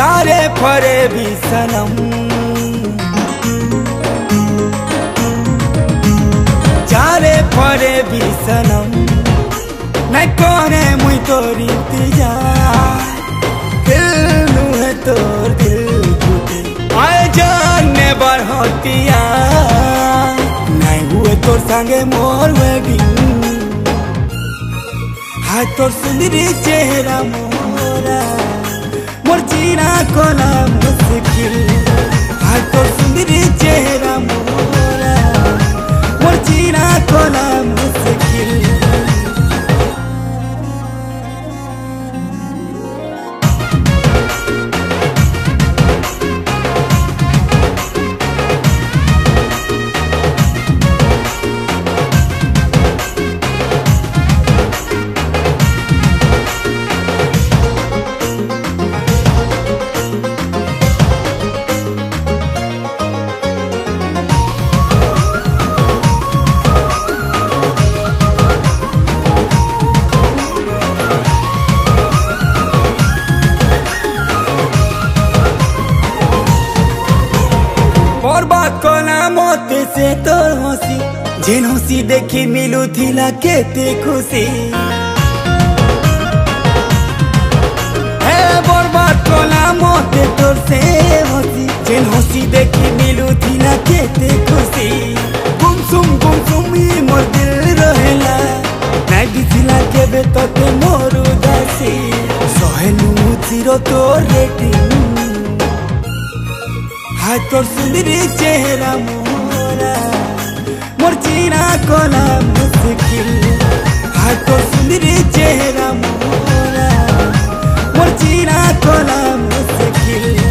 जारे फरे भी सनम जारे फरे भी सनम मैं कोने मुई तोर इंतजार दिल नू है तोर दिल टूटे आए जाने बार होतिया नहीं हुए तोर संगे मोर वेडिंग हाय तोर सुंदरी चेहरा मोरा मोर जीना कोना मुश्किल हाय तोर सुंदरी चेहरा मोरा मोर जीना कोना मुश्किल कोना मोते से तोर हंसी जेन हंसी देखी मिलू थिला केते खुशी हे बर्बाद कोना मोते तोर से हंसी जेन हंसी देखी मिलू थिला केते खुशी गुमसुम ही मोर दिल रहेला नाइ दिथिला केबे तोते मोर उदासी सहेलू चिरो तोर रेटिंग हाय तोर सुंदरी चेहरा मोरा मोर जीना कोना मुश्किल हाय तोर सुंदरी चेहरा मोरा मोर जीना कोना मुश्किल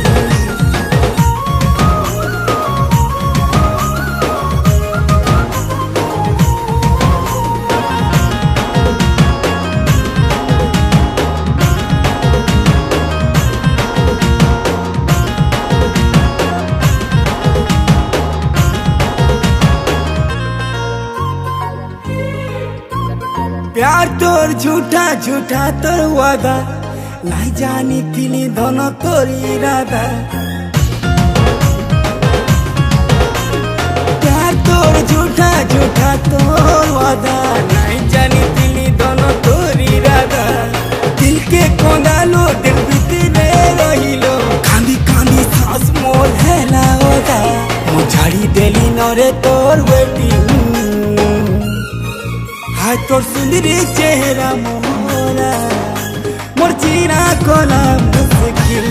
प्यार तोर झूठा झूठा तोर वादा नहीं जानी थिली दोनों तोर इरादा प्यार तोर झूठा झूठा तोर वादा नहीं जानी थिली दोनों तोर इरादा दिल के कोंडालो दिल भीतरे रहिलो कांदी कांदी सांस मोर हेला होता मुझाड़ी देली नरे तोर वेटिंग हाय तोर सुंदरी चेहरा मोरा मोर जीना कोना मुश्किल